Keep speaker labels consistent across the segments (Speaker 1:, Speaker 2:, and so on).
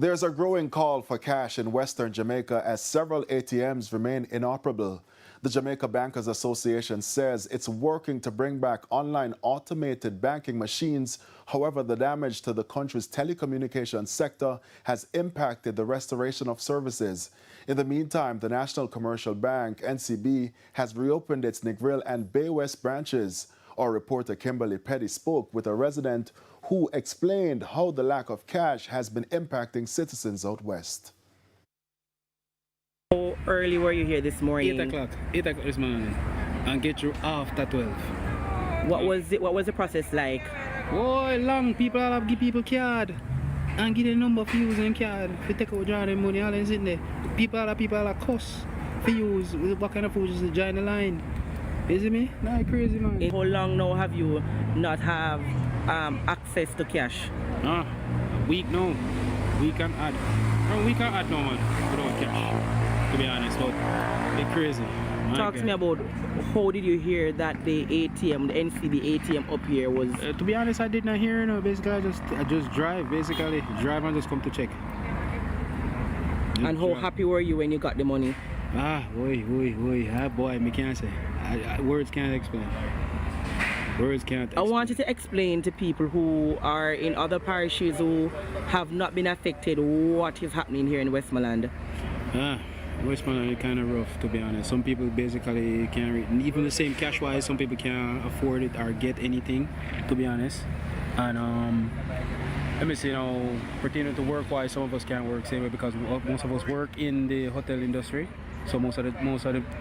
Speaker 1: There's a growing call for cash in Western Jamaica as several ATMs remain inoperable. The Jamaica Bankers Association says it's working to bring back online automated banking machines. However, the damage to the country's telecommunications sector has impacted the restoration of services. In the meantime, the National Commercial Bank, NCB, has reopened its Negril and Bay West branches. Our reporter Kimberly Petty spoke with a resident who explained how the lack of cash has been impacting citizens out west.
Speaker 2: How early were you here this morning?
Speaker 3: 8 o'clock. 8 o'clock this morning. And get through after 12.
Speaker 2: What was the process like?
Speaker 3: Boy, long. People have give people card. And give the number for using card. If you take out draw them money, all is in there. People are cost for use. What kind of food is join the line? You see me? Nah, crazy man.
Speaker 2: How long now have you not have access to cash?
Speaker 3: A week now. We can add. No, we can add no man without cash. To be honest, but it's crazy.
Speaker 2: Talk to me about how did you hear that the ATM, the NCB ATM up here was...
Speaker 3: to be honest, I did not hear, basically I just drive, drive and just come to check.
Speaker 2: And how happy were you when you got the money?
Speaker 3: Boy, me can't say. Words can't explain. Words can't explain.
Speaker 2: I want you to explain to people who are in other parishes who have not been affected what is happening here in Westmoreland.
Speaker 3: Westmoreland is kind of rough, to be honest. Some people basically can't, even the same cash-wise, some people can't afford it or get anything, to be honest. And let me see, pertaining to work-wise, some of us can't work same way because most of us work in the hotel industry. So most of it,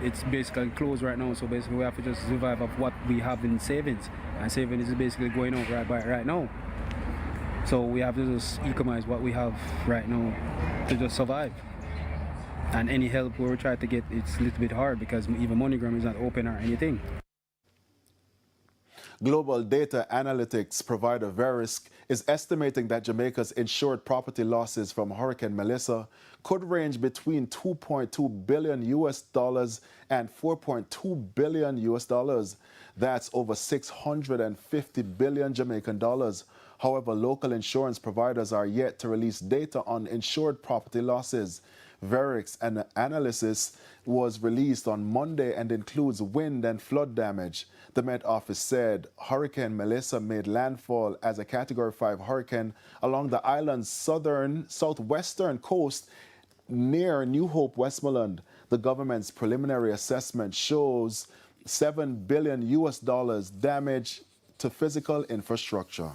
Speaker 3: it's basically closed right now. So basically, we have to just survive off what we have in savings, and savings is basically going out right now. So we have to just economize what we have right now to just survive. And any help we try to get, it's a little bit hard because even MoneyGram is not open or anything.
Speaker 1: Global data analytics provider Verisk is estimating that Jamaica's insured property losses from Hurricane Melissa could range between $2.2 billion and $4.2 billion. That's over 650 billion Jamaican dollars. However, local insurance providers are yet to release data on insured property losses. Verisk's analysis was released on Monday and includes wind and flood damage. The Met Office said Hurricane Melissa made landfall as a Category 5 hurricane along the island's southwestern coast near New Hope, Westmoreland. The government's preliminary assessment shows $7 billion damage to physical infrastructure.